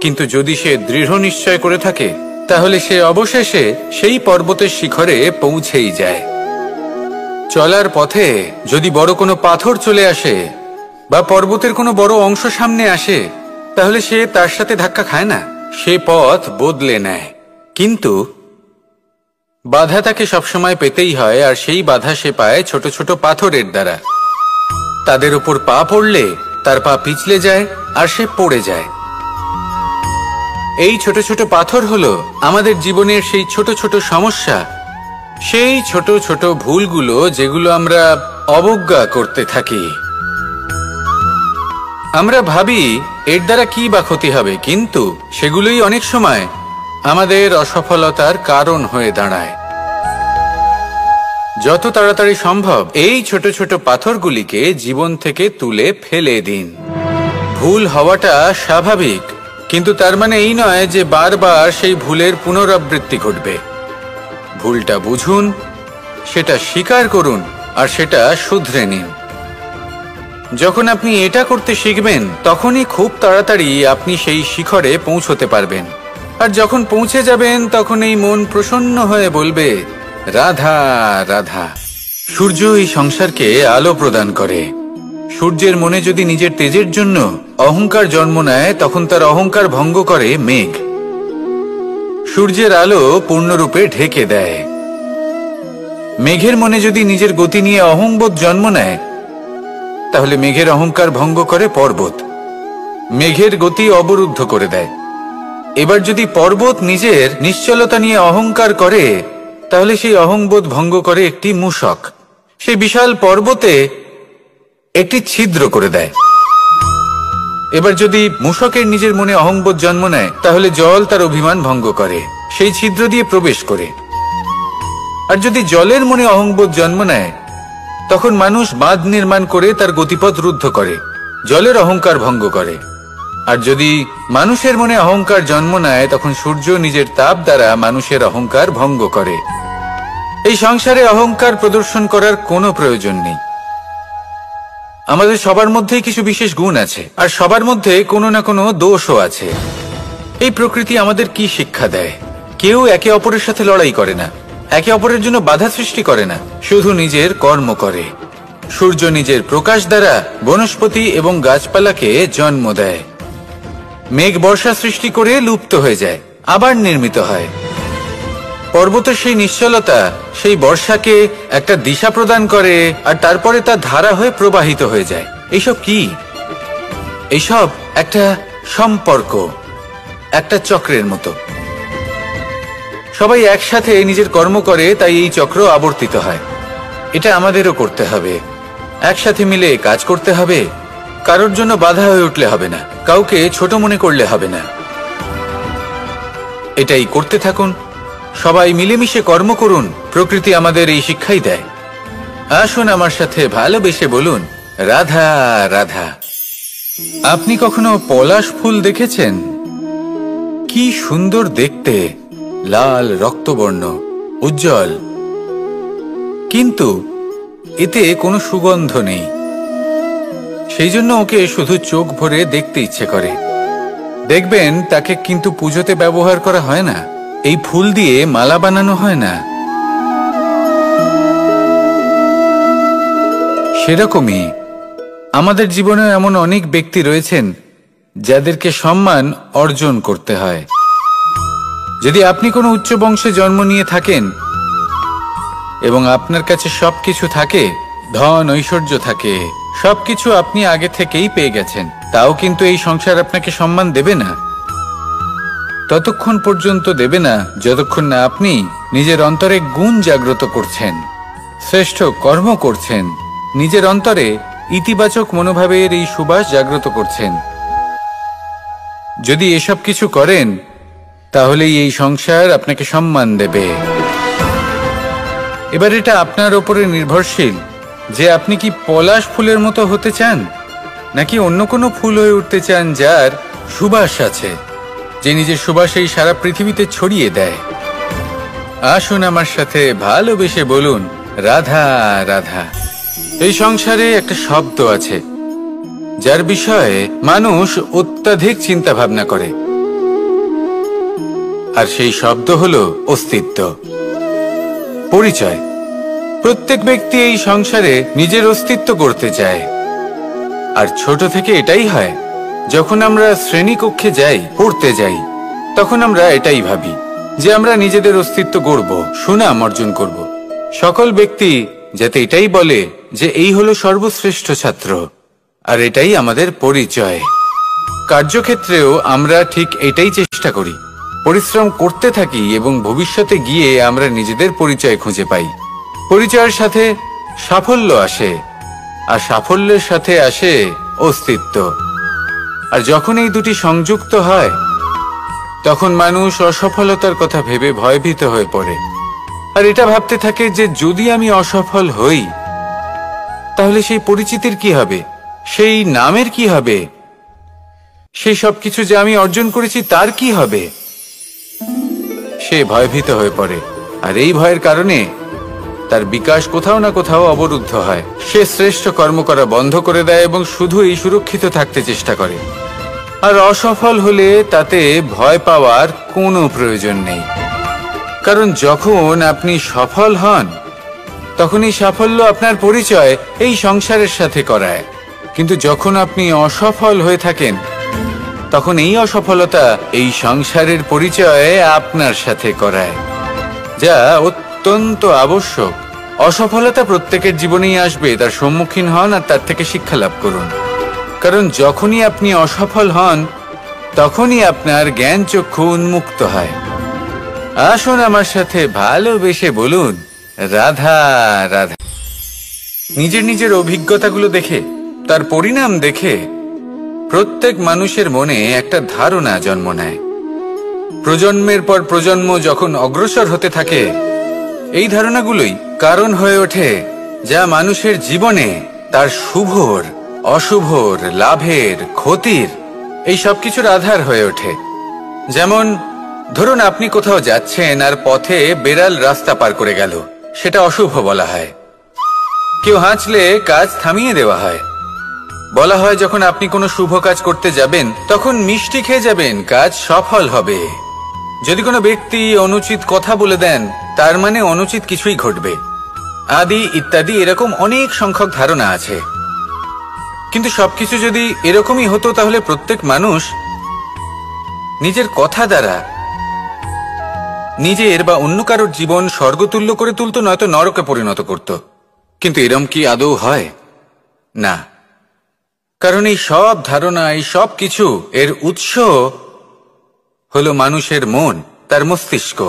কিন্তু যদি সে দৃঢ় নিশ্চয় করে থাকে, তাহলে সে অবশেষে সেই পর্বতের শিখরে পৌঁছেই যায়। চলার পথে যদি বড় কোনো পাথর চলে আসে বা পর্বতের কোনো বড় অংশ সামনে আসে, তাহলে সে তার সাথে ধাক্কা খায় না, সে পথ বদলে নেয়। কিন্তু বাধা তাকে সবসময় পেতেই হয়, আর সেই বাধা সে পায় ছোট ছোট পাথরের দ্বারা। তাদের উপর পা পড়লে তার পা পিছলে যায় আর সে পড়ে যায়। এই ছোট ছোট পাথর হলো আমাদের জীবনের সেই ছোট ছোট সমস্যা, সেই ছোট ছোট ভুলগুলো যেগুলো আমরা অবজ্ঞা করতে থাকি। আমরা ভাবি এর দ্বারা কি বা ক্ষতি হবে, কিন্তু সেগুলোই অনেক সময় আমাদের অসফলতার কারণ হয়ে দাঁড়ায়। যত তাড়াতাড়ি সম্ভব এই ছোট ছোট পাথরগুলিকে জীবন থেকে তুলে ফেলে দিন। ভুল হওয়াটা স্বাভাবিক, কিন্তু তার মানে এই নয় যে বারবার সেই ভুলের পুনরাবৃত্তি ঘটবে। ভুলটা বুঝুন, সেটা স্বীকার করুন, আর সেটা শুধরে নিন। যখন আপনি এটা করতে শিখবেন, তখনই খুব তাড়াতাড়ি আপনি সেই শিখরে পৌঁছতে পারবেন। আর যখন পৌঁছে যাবেন, তখন এই মন প্রসন্ন হয়ে বলবে, রাধা রাধা। সূর্য এই সংসারকে আলো প্রদান করে। সূর্যের মনে যদি নিজের তেজের জন্য অহংকার জন্ম নেয়, তখন তার অহংকার ভঙ্গ করে মেঘ। সূর্যের আলো পূর্ণরূপে ঢেকে দেয়। মেঘের মনে যদি নিজের গতি নিয়ে অহংবোধ জন্ম নেয়, তাহলে মেঘের অহংকার ভঙ্গ করে পর্বত। মেঘের গতি অবরুদ্ধ করে দেয়। এবার যদি পর্বত নিজের নিশ্চলতা নিয়ে অহংকার করে, তাহলে সেই অহংবোধ ভঙ্গ করে একটি মূষক। সেই বিশাল পর্বতে একটি ছিদ্র করে দেয়। এবার যদি মূষকের নিজের মনে অহংবোধ জন্ম নেয়, তাহলে জল তার অভিমান ভঙ্গ করে, সেই ছিদ্র দিয়ে প্রবেশ করে। আর যদি জলের মনে অহংবোধ জন্ম নেয়, তখন মানুষ বাঁধ নির্মাণ করে তার গতিপথ রুদ্ধ করে, জলের অহংকার ভঙ্গ করে। আর যদি মানুষের মনে অহংকার জন্ম নেয়, তখন সূর্য নিজের তাপ দ্বারা মানুষের অহংকার ভঙ্গ করে। এই সংসারে অহংকার প্রদর্শন করার কোনো প্রয়োজন নেই। আমাদের সবার মধ্যেই কিছু বিশেষ গুণ আছে, আর সবার মধ্যে কোনো না কোনো দোষও আছে। এই প্রকৃতি আমাদের কি শিক্ষা দেয়? কেউ একে অপরের সাথে লড়াই করে না, একে অপরের জন্য বাধা সৃষ্টি করে না, শুধু নিজের কর্ম করে। সূর্য নিজের প্রকাশ দ্বারা বনস্পতি এবং গাছপালাকে জন্ম দেয়। মেঘ বর্ষা সৃষ্টি করে লুপ্ত হয়ে যায়, আবার নির্মিত হয়। পর্বতের সেই নিশ্চলতা সেই বর্ষাকে একটা দিশা প্রদান করে, আর তারপরে তা ধারা হয়ে প্রবাহিত হয়ে যায়। এইসব কি? এইসব একটা সম্পর্ক, একটা চক্রের মতো। সবাই একসাথে নিজের কর্ম করে, তাই এই চক্র আবর্তিত হয়। এটা আমাদেরও করতে হবে। একসাথে মিলে কাজ করতে হবে। কারোর জন্য বাধা হয়ে উঠলে হবে না, কাউকে ছোট মনে করলে হবে না। এটাই করতে থাকুন। সবাই মিলেমিশে কর্ম করুন। প্রকৃতি আমাদের এই শিক্ষাই দেয়। আসুন আমার সাথে ভালোবেসে বলুন, রাধা রাধা। আপনি কখনো পলাশ ফুল দেখেছেন? কি সুন্দর দেখতে, লাল রক্তবর্ণ, উজ্জ্বল, কিন্তু এতে কোনো সুগন্ধ নেই। সেই জন্য ওকে শুধু চোখ ভরে দেখতে ইচ্ছে করে। দেখবেন তাকে কিন্তু পুজোতে ব্যবহার করা হয় না, এই ফুল দিয়ে মালা বানানো হয় না। সেরকমই আমাদের জীবনে এমন অনেক ব্যক্তি রয়েছেন যাদেরকে সম্মান অর্জন করতে হয়। যদি আপনি কোনো উচ্চ বংশে জন্ম নিয়ে থাকেন এবং আপনার কাছে সবকিছু থাকে, ধন ঐশ্বর্য থাকে, সবকিছু আপনি আগে থেকেই পেয়ে গেছেন, তাও কিন্তু এই সংসার আপনাকে সম্মান দেবে না। ততক্ষণ পর্যন্ত দেবে না যতক্ষণ না আপনি নিজের অন্তরে গুণ জাগ্রত করছেন, শ্রেষ্ঠ কর্ম করছেন, নিজের অন্তরে ইতিবাচক মনোভাবের এই সুবাস জাগ্রত করছেন। যদি এসব কিছু করেন, তাহলেই এই সংসার আপনাকে সম্মান দেবে। এবার এটা আপনার উপরে নির্ভরশীল যে আপনি কি পলাশ ফুলের মতো হতে চান, নাকি অন্য কোনো ফুল হয়ে উঠতে চান যার সুবাস আছে, যে নিজের সুবাস এই সারা পৃথিবীতে ছড়িয়ে দেয়। আসুন আমার সাথে ভালোবেসে বলুন, রাধা রাধা। এই সংসারে একটা শব্দ আছে যার বিষয়ে মানুষ অত্যাধিক চিন্তা ভাবনা করে, আর সেই শব্দ হলো অস্তিত্ব, পরিচয়। প্রত্যেক ব্যক্তি এই সংসারে নিজের অস্তিত্ব করতে চায়। আর ছোট থেকে এটাই হয়। যখন আমরা শ্রেণীকক্ষে যাই, পড়তে যাই, তখন আমরা এটাই ভাবি যে আমরা নিজেদের অস্তিত্ব গড়ব, সুনাম অর্জন করব। সকল ব্যক্তি যাতে এটাই বলে যে এই হলো সর্বশ্রেষ্ঠ ছাত্র, আর এটাই আমাদের পরিচয়। কার্যক্ষেত্রেও আমরা ঠিক এটাই চেষ্টা করি, পরিশ্রম করতে থাকি এবং ভবিষ্যতে গিয়ে আমরা নিজেদের পরিচয় খুঁজে পাই। পরিচয়ের সাথে সাফল্য আসে, আর সাফল্যের সাথে আসে অস্তিত্ব। আর যখন এই দুটি সংযুক্ত হয়, তখন মানুষ অসফলতার কথা ভেবে ভয়ভীত হয়ে পড়ে। আর এটা ভাবতে থাকে যে যদি আমি অসফল হই, তাহলে সেই পরিচিতির কি হবে, সেই নামের কি হবে, সেই সবকিছু যে আমি অর্জন করেছি তার কি হবে। সে ভয়ভীত হয়ে পড়ে, আর এই ভয়ের কারণে তার বিকাশ কোথাও না কোথাও অবরুদ্ধ হয়। সে শ্রেষ্ঠ কর্ম করা বন্ধ করে দেয় এবং শুধু এই সুরক্ষিত থাকতে চেষ্টা করে। আর অসফল হলে তাতে ভয় পাওয়ার কোনো প্রয়োজন নেই, কারণ যখন আপনি সফল হন তখন এই সাফল্য আপনার পরিচয় এই সংসারের সাথে করায়। কিন্তু যখন আপনি অসফল হয়ে থাকেন, তখন এই অসফলতা এই সংসারের পরিচয় আপনার সাথে করায়, যা অত্যন্ত আবশ্যক। অসফলতা প্রত্যেকের জীবনেই আসবে, তার সম্মুখীন হন আর তার থেকে শিক্ষা লাভ করুন। কারণ যখনই আপনি অসফল হন, তখনই আপনার জ্ঞান চক্ষু উন্মুক্ত হয়। আসুন আমার সাথে ভালোবেসে বলুন, রাধা রাধা। নিজের নিজের অভিজ্ঞতাগুলো দেখে, তার পরিণাম দেখে প্রত্যেক মানুষের মনে একটা ধারণা জন্ম নেয়। প্রজন্মের পর প্রজন্ম যখন অগ্রসর হতে থাকে, এই ধারণাগুলোই কারণ হয়ে ওঠে যা মানুষের জীবনে তার শুভর, অশুভর, লাভের, ক্ষতির এই সবকিছুর আধার হয়ে ওঠে। যেমন ধরুন, আপনি কোথাও যাচ্ছেন আর পথে বেড়াল রাস্তা পার করে গেল, সেটা অশুভ বলা হয়। কেউ হাঁচলে কাজ থামিয়ে দেওয়া হয়। বলা হয় যখন আপনি কোনো শুভ কাজ করতে যাবেন, তখন মিষ্টি খেয়ে যাবেন, কাজ সফল হবে। যদি কোনো ব্যক্তি অনুচিত কথা বলে দেন, তার মানে অনুচিত কিছুই ঘটবে, আদি ইত্যাদি। এরকম অনেক সংখ্যক ধারণা আছে। কিন্তু সবকিছু যদি এরকমই হতো, তাহলে প্রত্যেক মানুষ নিজের কথা দ্বারা নিজের বা অন্য কারোর জীবন স্বর্গতুল্য করে তুলতো, নয়তো নরকে পরিণত করত। কিন্তু এরম কি আদৌ হয়? না। কারণ এই সব ধারণা, এই সব কিছু এর উৎস হলো মানুষের মন, তার মস্তিষ্ক।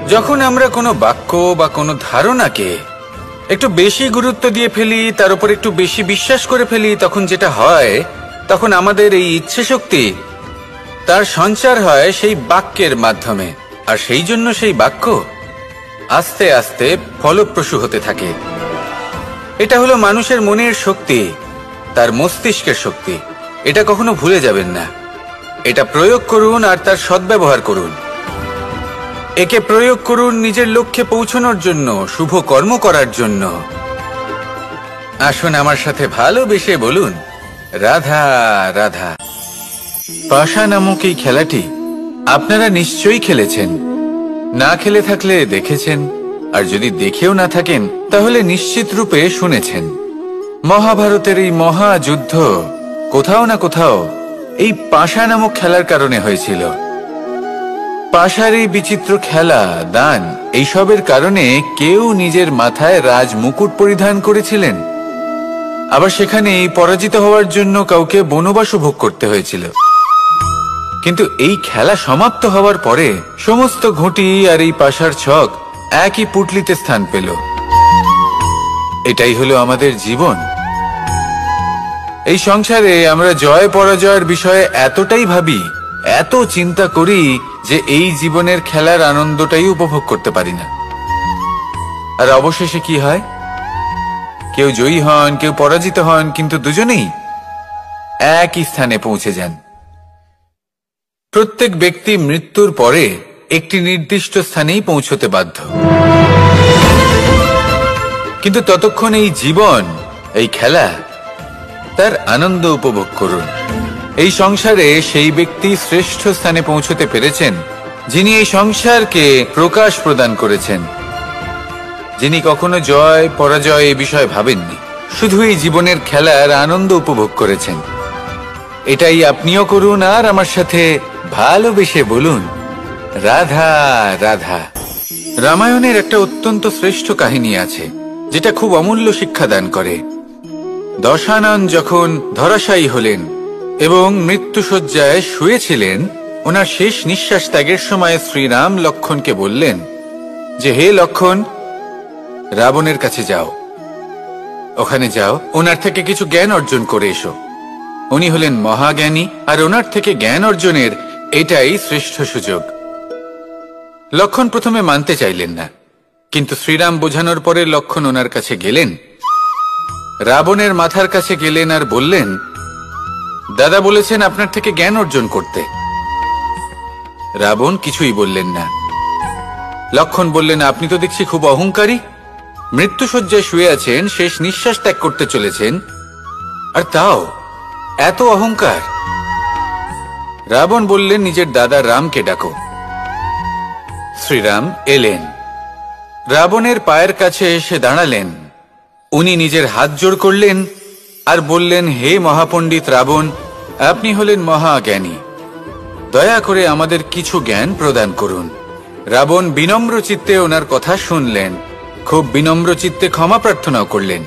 যখন আমরা কোনো বাক্য বা কোনো ধারণাকে একটু বেশি গুরুত্ব দিয়ে ফেলি, তার উপর একটু বেশি বিশ্বাস করে ফেলি, তখন যেটা হয়, তখন আমাদের এই ইচ্ছে শক্তি তার সঞ্চার হয় সেই বাক্যের মাধ্যমে। আর সেই জন্য সেই বাক্য আস্তে আস্তে ফলপ্রসূ হতে থাকে। এটা হলো মানুষের মনের শক্তি, তার মস্তিষ্কের শক্তি। এটা কখনো ভুলে যাবেন না। এটা প্রয়োগ করুন আর তার সদ্ব্যবহার করুন। একে প্রয়োগ করুন নিজের লক্ষ্যে পৌঁছানোর জন্য, শুভ কর্ম করার জন্য। আসুন আমার সাথে ভালোবেসে বলুন, রাধা রাধা। পাশা নামক এই খেলাটি আপনারা নিশ্চয়ই খেলেছেন। না খেলে থাকলে দেখেছেন, আর যদি দেখেও না থাকেন তাহলে নিশ্চিত রূপে শুনেছেন। মহাভারতের এই মহাযুদ্ধ কোথাও না কোথাও এই পাশা নামক খেলার কারণে হয়েছিল। পাশার এই বিচিত্র খেলা, দান, এইসবের কারণে কেউ নিজের মাথায় রাজ মুকুট পরিধান করেছিলেন, আবার সেখানে পরাজিত হওয়ার জন্য কাউকে বনবাসও ভোগ করতে হয়েছিল। কিন্তু এই খেলা সমাপ্ত হওয়ার পরে সমস্ত ঘুঁটি আর এই পাশার ছক একই পুটলিতে স্থান পেল। এটাই হলো আমাদের জীবন। এই সংসারে আমরা জয় পরাজয়ের বিষয়ে এতটাই ভাবি, এত চিন্তা করি যে এই জীবনের খেলার আনন্দটাই উপভোগ করতে পারি না। আর অবশেষে কি হয়? কেউ জয়ী হন, কেউ পরাজিত হন, কিন্তু দুজনেই একই স্থানে পৌঁছে যান। প্রত্যেক ব্যক্তি মৃত্যুর পরে একটি নির্দিষ্ট স্থানেই পৌঁছতে বাধ্য। কিন্তু ততক্ষণ এই জীবন, এই খেলা, তার আনন্দ উপভোগ করুন। এই সংসারে সেই ব্যক্তি শ্রেষ্ঠ স্থানে পৌঁছতে পেরেছেন যিনি এই সংসারকে প্রকাশ প্রদান করেছেন, যিনি কখনো জয় পরাজয় এ বিষয়ে ভাবেননি, শুধু এই জীবনের খেলার আনন্দ উপভোগ করেছেন। এটাই আপনিও করুন আর আমার সাথে ভালোবেসে বলুন, রাধা রাধা। রামায়ণের একটা অত্যন্ত শ্রেষ্ঠ কাহিনী আছে যেটা খুব অমূল্য শিক্ষা দান করে। দশানন যখন ধরাশায়ী হলেন এবং মৃত্যুশয্যায় শুয়েছিলেন, ওনার শেষ নিঃশ্বাস ত্যাগের সময় শ্রীরাম লক্ষ্মণকে বললেন যে, হে লক্ষ্মণ, রাবণের কাছে যাও, ওখানে যাও, ওনার থেকে কিছু জ্ঞান অর্জন করে এসো। উনি হলেন মহাজ্ঞানী, আর ওনার থেকে জ্ঞান অর্জনের এটাই শ্রেষ্ঠ সুযোগ। লক্ষ্মণ প্রথমে মানতে চাইলেন না, কিন্তু শ্রীরাম বোঝানোর পরে লক্ষ্মণ ওনার কাছে গেলেন, রাবণের মাথার কাছে গেলেন আর বললেন, দাদা বলেছেন আপনার থেকে জ্ঞান অর্জন করতে। রাবণ কিছুই বললেন না। লক্ষ্মণ বললেন, আপনি তো দেখছি খুব অহংকারী, মৃত্যুশয্যায় শুয়ে আছেন, শেষ নিঃশ্বাস ত্যাগ করতে চলেছেন, আর তাও এত অহংকার। রাবণ বললেন, নিজের দাদা রামকে ডাকো। শ্রীরাম এলেন। রাবণের পায়ের কাছে এসে দাঁড়ালেন। উনি নিজের হাত জোড় করলেন আর বললেন, হে মহাপণ্ডিত রাবণ, আপনি হলেন মহাজ্ঞানী, দয়া করে আমাদের কিছু জ্ঞান প্রদান করুন। রাবণ বিনম্র চিত্তে ওনার কথা শুনলেন, খুব বিনম্র চিত্তে ক্ষমা প্রার্থনাও করলেন,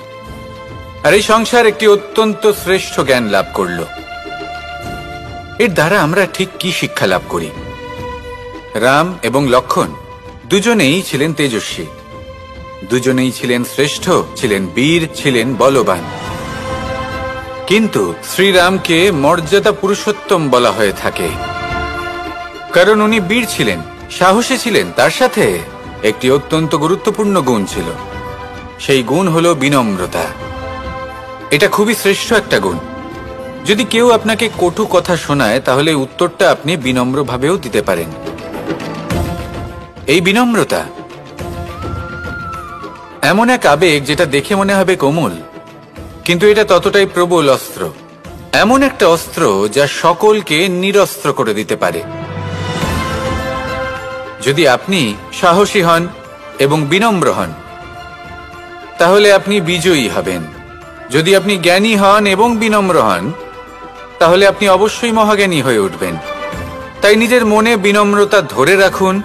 আর এই সংসার একটি অত্যন্ত শ্রেষ্ঠ জ্ঞান লাভ করল। এর দ্বারা আমরা ঠিক কি শিক্ষা লাভ করি? রাম এবং লক্ষণ দুজনেই ছিলেন তেজস্বী, দুজনেই ছিলেন শ্রেষ্ঠ, ছিলেন বীর, ছিলেন বলবান। কিন্তু শ্রীরামকে মর্যাদা পুরুষোত্তম বলা হয়ে থাকে, কারণ উনি বীর ছিলেন, সাহসী ছিলেন। তার সাথে একটি অত্যন্ত গুরুত্বপূর্ণ গুণ ছিল, সেই গুণ হলো বিনম্রতা। এটা খুবই শ্রেষ্ঠ একটা গুণ। যদি কেউ আপনাকে কটু কথা শোনায়, তাহলে উত্তরটা আপনি বিনম্রভাবেও দিতে পারেন। এই বিনম্রতা এমন এক আবেগ যেটা দেখে মনে হবে কোমল, কিন্তু এটা ততটাই প্রবল অস্ত্র। এমন একটা অস্ত্র যা সকলকে নিরস্ত্র করে দিতে পারে। যদি আপনি সাহসী হন এবং বিনম্র হন, তাহলে আপনি বিজয়ী হবেন। যদি আপনি জ্ঞানী হন এবং বিনম্র হন, তাহলে আপনি অবশ্যই মহাজ্ঞানী হয়ে উঠবেন। তাই নিজের মনে বিনম্রতা ধরে রাখুন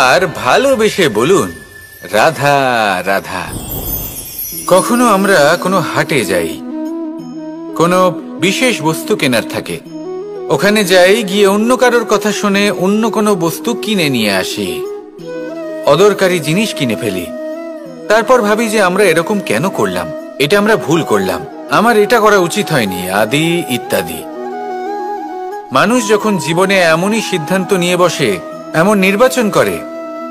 আর ভালোবেসে বলুন, রাধা রাধা। কখনো আমরা কোনো হাটে যাই, কোনো বিশেষ বস্তু কেনার থাকে, ওখানে যাই, গিয়ে অন্য কারোর কথা শুনে অন্য কোনো বস্তু কিনে নিয়ে আসি, অদরকারি জিনিস কিনে ফেলি। তারপর ভাবি যে আমরা এরকম কেন করলাম, এটা আমরা ভুল করলাম, আমার এটা করা উচিত হয়নি, আদি ইত্যাদি। মানুষ যখন জীবনে এমনই সিদ্ধান্ত নিয়ে বসে, এমন নির্বাচন করে,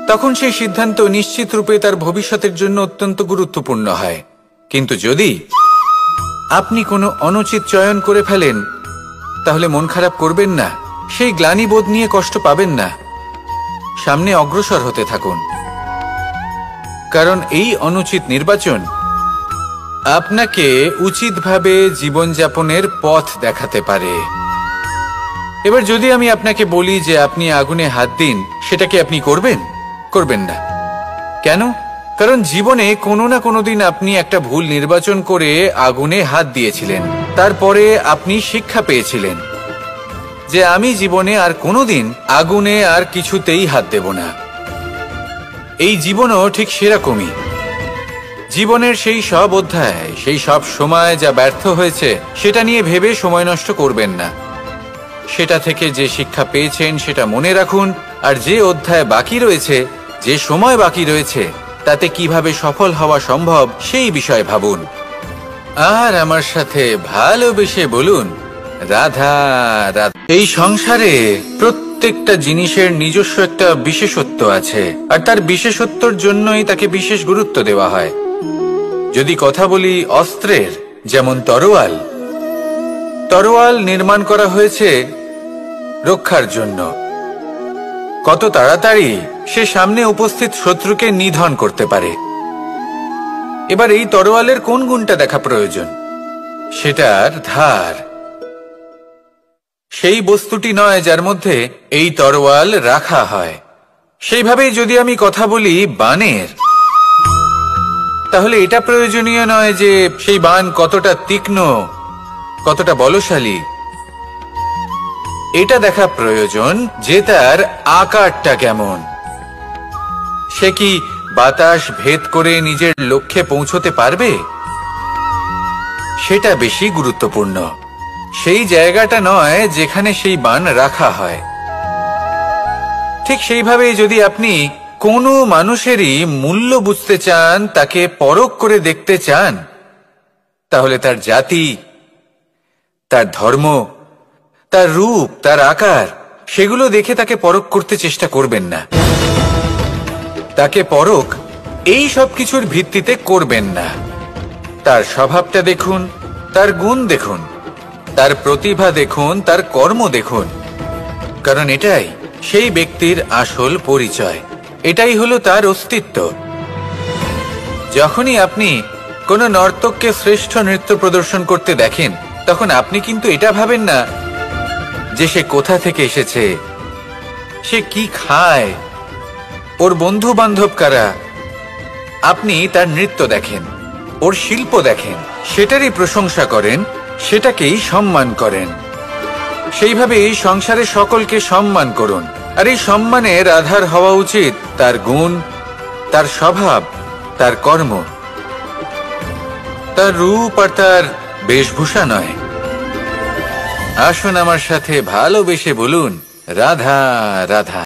তখন সেই সিদ্ধান্ত নিশ্চিত রূপে তার ভবিষ্যতের জন্য অত্যন্ত গুরুত্বপূর্ণ হয়। কিন্তু যদি আপনি কোনো অনুচিত চয়ন করে ফেলেন, তাহলে মন খারাপ করবেন না, সেই গ্লানিবোধ নিয়ে কষ্ট পাবেন না, সামনে অগ্রসর হতে থাকুন। কারণ এই অনুচিত নির্বাচন আপনাকে উচিতভাবে জীবনযাপনের পথ দেখাতে পারে। এবার যদি আমি আপনাকে বলি যে আপনি আগুনে হাত দিন, সেটা কি আপনি করবেন? করবেন না। কেন? কারণ জীবনে কোনো না কোনো দিন আপনি একটা ভুল নির্বাচন করে আগুনে হাত দিয়েছিলেন। তারপরে আপনি শিক্ষা পেয়েছিলেন যে আমি জীবনে আর কোনোদিন আগুনে আর কিছুতেই হাত দেব না। এই জীবনও ঠিক সেরকমই। জীবনের সেই সব অধ্যায়, সেই সব সময় যা ব্যর্থ হয়েছে, সেটা নিয়ে ভেবে সময় নষ্ট করবেন না। সেটা থেকে যে শিক্ষা পেয়েছেন সেটা মনে রাখুন, আর যে অধ্যায় বাকি রয়েছে, যে সময় বাকি রয়েছে, তাতে কিভাবে সফল হওয়া সম্ভব সেই বিষয়ে ভাবুন। আর আমার সাথে ভালোবেসে বলুন, রাধা রাধা। এই সংসারে প্রত্যেকটা জিনিসের নিজস্ব একটা বিশেষত্ব আছে, আর তার বিশেষত্বর জন্যই তাকে বিশেষ গুরুত্ব দেওয়া হয়। যদি কথা বলি অস্ত্রের, যেমন তরোয়াল, তরোয়াল নির্মাণ করা হয়েছে রক্ষার জন্য। কত তাড়াতাড়ি সে সামনে উপস্থিত শত্রুকে নিধন করতে পারে। এবার এই তরোয়ালের কোন গুণটা দেখা প্রয়োজন? সেটার ধার। সেই বস্তুটি নয় যার মধ্যে এই তরোয়াল রাখা হয়। সেইভাবেই যদি আমি কথা বলি বানের, তাহলে এটা প্রয়োজনীয় নয় যে সেই বান কতটা তীক্ষ্ণ, কতটা বলশালী। এটা দেখা প্রয়োজন যে তার আকারটা কেমন। সে কি বাতাস ভেদ করে নিজের লক্ষ্যে পৌঁছতে পারবে? সেটা বেশি গুরুত্বপূর্ণ। সেই জায়গাটা নয় যেখানে সেই বান রাখা হয়। ঠিক সেইভাবে যদি আপনি কোনো মানুষেরই মূল্য বুঝতে চান, তাকে পরখ করে দেখতে চান, তাহলে তার জাতি, তার ধর্ম, তার রূপ, তার আকার, সেগুলো দেখে তাকে পরখ করতে চেষ্টা করবেন না। তাকে পরখ এই সব কিছুর ভিত্তিতে করবেন না। তার স্বভাবটা দেখুন, তার গুণ দেখুন, তার প্রতিভা দেখুন, তার কর্ম দেখুন। কারণ এটাই সেই ব্যক্তির আসল পরিচয়, এটাই হলো তার অস্তিত্ব। যখনই আপনি কোনো নর্তককে শ্রেষ্ঠ নৃত্য প্রদর্শন করতে দেখেন, তখন আপনি কিন্তু এটা ভাবেন না যে সে কোথা থেকে এসেছে, সে কি খায়, ওর বন্ধু বান্ধব কারা, আপনি তার নৃত্য দেখেন, ওর শিল্প দেখেন, সেটারই প্রশংসা করেন, সেটাকেই সম্মান করেন। সেইভাবেই সংসারে সকলকে সম্মান করুন। আর এই সম্মানের আধার হওয়া উচিত তার গুণ, তার স্বভাব, তার কর্ম, তার রূপ আর তার বেশভূষা নয়। আসুন আমার সাথে ভালোবেসে বলুন, রাধা রাধা।